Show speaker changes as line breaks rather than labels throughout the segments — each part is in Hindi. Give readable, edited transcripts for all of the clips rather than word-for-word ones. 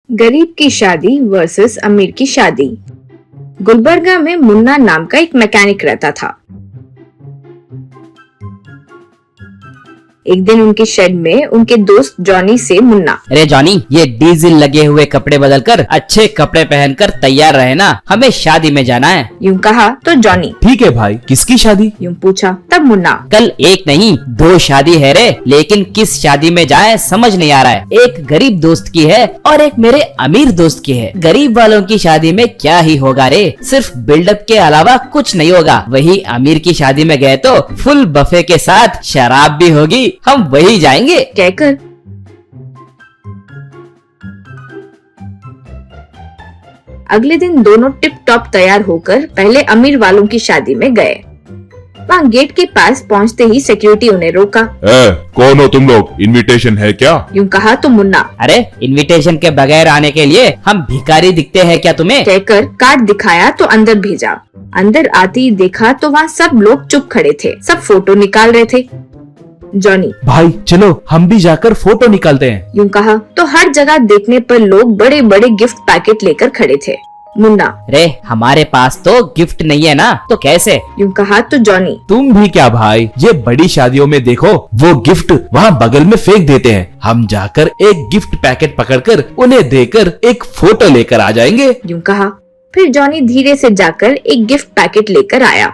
गरीब की शादी वर्सेस अमीर की शादी। गुलबर्गा में मुन्ना नाम का एक मैकेनिक रहता था। एक दिन उनके शेड में उनके दोस्त जॉनी से मुन्ना,
अरे जॉनी, ये डीजल लगे हुए कपड़े बदलकर अच्छे कपड़े पहनकर तैयार रहे ना, हमें शादी में जाना है।
यूं कहा तो जॉनी,
ठीक है भाई, किसकी शादी?
यूं पूछा। तब मुन्ना,
कल एक नहीं 2 शादी है रे, लेकिन किस शादी में जाए समझ नहीं आ रहा है। एक गरीब दोस्त की है और एक मेरे अमीर दोस्त की है। गरीब वालों की शादी में क्या ही होगा रे, सिर्फ बिल्डअप के अलावा कुछ नहीं होगा। वही अमीर की शादी में गए तो फुल बफे के साथ शराब भी होगी, हम वही जाएंगे।
कहकर अगले दिन दोनों टिप टॉप तैयार होकर पहले अमीर वालों की शादी में गए। वहाँ गेट के पास पहुँचते ही सिक्योरिटी उन्हें रोका।
कौन हो तुम लोग? इनविटेशन है क्या?
यूं कहा तो मुन्ना,
अरे इनविटेशन के बगैर आने के लिए हम भिखारी दिखते हैं क्या तुम्हें?
कहकर कार्ड दिखाया तो अंदर भेजा। अंदर आते ही देखा तो वहाँ सब लोग चुप खड़े थे, सब फोटो निकाल रहे थे। जॉनी,
भाई चलो हम भी जाकर फोटो निकालते हैं।
यूं कहा तो हर जगह देखने पर लोग बड़े बड़े गिफ्ट पैकेट लेकर खड़े थे। मुन्ना,
रे हमारे पास तो गिफ्ट नहीं है ना, तो कैसे?
यूं कहा तो जॉनी,
तुम भी क्या भाई, ये बड़ी शादियों में देखो वो गिफ्ट वहाँ बगल में फेंक देते हैं। हम जाकर एक गिफ्ट पैकेट पकड़कर उन्हें देकर एक फोटो लेकर आ जाएंगे।
यूं कहा। फिर जॉनी धीरे से जाकर एक गिफ्ट पैकेट लेकर आया।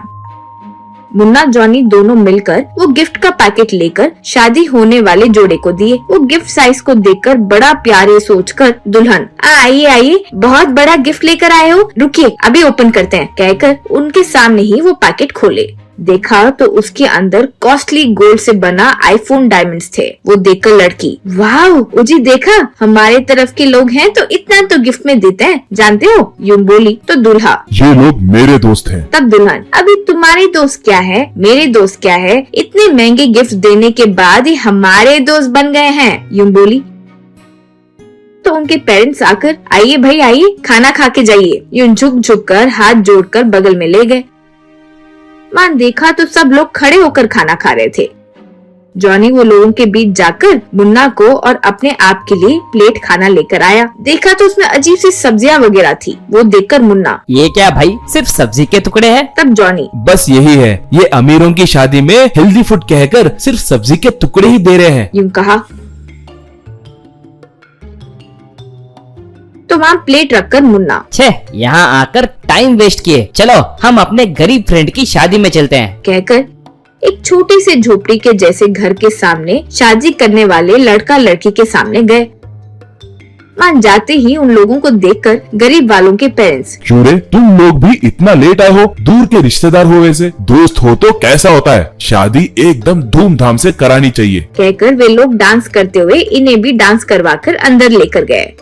मुन्ना जॉनी दोनों मिलकर वो गिफ्ट का पैकेट लेकर शादी होने वाले जोड़े को दिए। वो गिफ्ट साइज को देखकर बड़ा प्यारे सोचकर दुल्हन, आइए आइए, बहुत बड़ा गिफ्ट लेकर आए हो, रुकिए अभी ओपन करते हैं, कहकर उनके सामने ही वो पैकेट खोले। देखा तो उसके अंदर कॉस्टली गोल्ड से बना आईफोन डायमंड्स थे। वो देखकर लड़की, वाह जी, देखा हमारे तरफ के लोग हैं तो इतना तो गिफ्ट में देते हैं, जानते हो? यूं बोली तो दूल्हा,
ये लोग मेरे दोस्त हैं।
तब दुल्हन, अभी तुम्हारे दोस्त क्या है, मेरे दोस्त क्या है, इतने महंगे गिफ्ट देने के बाद ही हमारे दोस्त बन गए हैं। यूं बोली तो उनके पेरेंट्स आकर, आइए भाई आइए, खाना खा के जाइए। यूं झुक झुक कर हाथ जोड़कर बगल में ले गए। मान देखा तो सब लोग खड़े होकर खाना खा रहे थे। जॉनी वो लोगों के बीच जाकर मुन्ना को और अपने आप के लिए प्लेट खाना लेकर आया। देखा तो उसमें अजीब सी सब्जियां वगैरह थी। वो देखकर मुन्ना,
ये क्या भाई, सिर्फ सब्जी के टुकड़े हैं?
तब जॉनी,
बस यही है, ये अमीरों की शादी में हेल्दी फूड कहकर सिर्फ सब्जी के टुकड़े ही दे रहे हैं।
यूं कहा तो वहाँ प्लेट रखकर मुन्ना,
छे, यहाँ आकर टाइम वेस्ट किए, चलो हम अपने गरीब फ्रेंड की शादी में चलते हैं,
कहकर एक छोटी सी झोपड़ी के जैसे घर के सामने शादी करने वाले लड़का लड़की के सामने गए। वहाँ जाते ही उन लोगों को देखकर गरीब वालों के पेरेंट्स,
क्यों रे, तुम लोग भी इतना लेट आए हो? दूर के रिश्तेदार हो, वैसे दोस्त हो तो कैसा होता है, शादी एकदम धूमधाम से करानी चाहिए,
कहकर वे लोग डांस करते हुए इन्हें भी डांस करवाकर अंदर लेकर गए।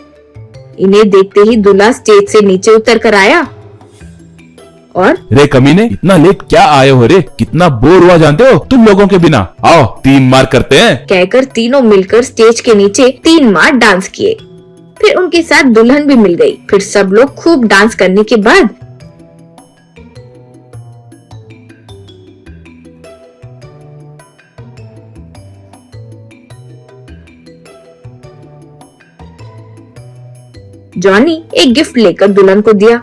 इन्हें देखते ही दूल्हा स्टेज से नीचे उतर कर आया और,
रे कमीने, इतना लेट क्या आए हो रे, कितना बोर हुआ जानते हो तुम लोगों के बिना, आओ 3 मार करते हैं,
कहकर तीनों मिलकर स्टेज के नीचे 3 मार डांस किए। फिर उनके साथ दुल्हन भी मिल गई। फिर सब लोग खूब डांस करने के बाद जॉनी एक गिफ्ट लेकर दुल्हन को दिया।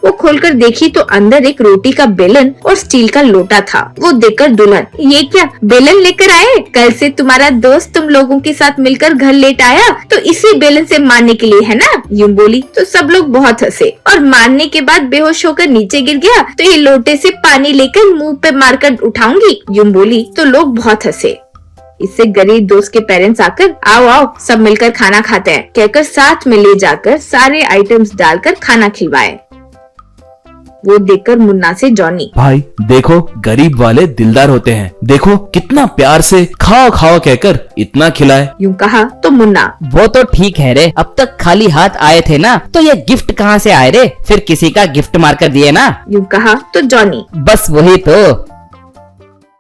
वो खोलकर देखी तो अंदर एक रोटी का बेलन और स्टील का लोटा था। वो देखकर दुल्हन, ये क्या बेलन लेकर आए? कल से तुम्हारा दोस्त तुम लोगों के साथ मिलकर घर लेट आया तो इसी बेलन से मारने के लिए है ना? यूं बोली तो सब लोग बहुत हंसे और मारने के बाद बेहोश होकर नीचे गिर गया तो ये लोटे से पानी लेकर मुंह पे मारकर उठाऊंगी। यूं बोली तो लोग बहुत हंसे। इससे गरीब दोस्त के पेरेंट्स आकर, आओ आओ सब मिलकर खाना खाते हैं, कहकर साथ में ले जाकर सारे आइटम्स डालकर खाना खिलवाए। वो देखकर मुन्ना से जॉनी,
भाई देखो गरीब वाले दिलदार होते हैं, देखो कितना प्यार से खाओ खाओ कहकर इतना खिलाए।
यूं कहा तो मुन्ना,
वो तो ठीक है रे, अब तक खाली हाथ आए थे ना, तो ये गिफ्ट कहाँ से आए रे, फिर किसी का गिफ्ट मारकर दिए ना?
यूं कहा तो जॉनी,
बस वही तो,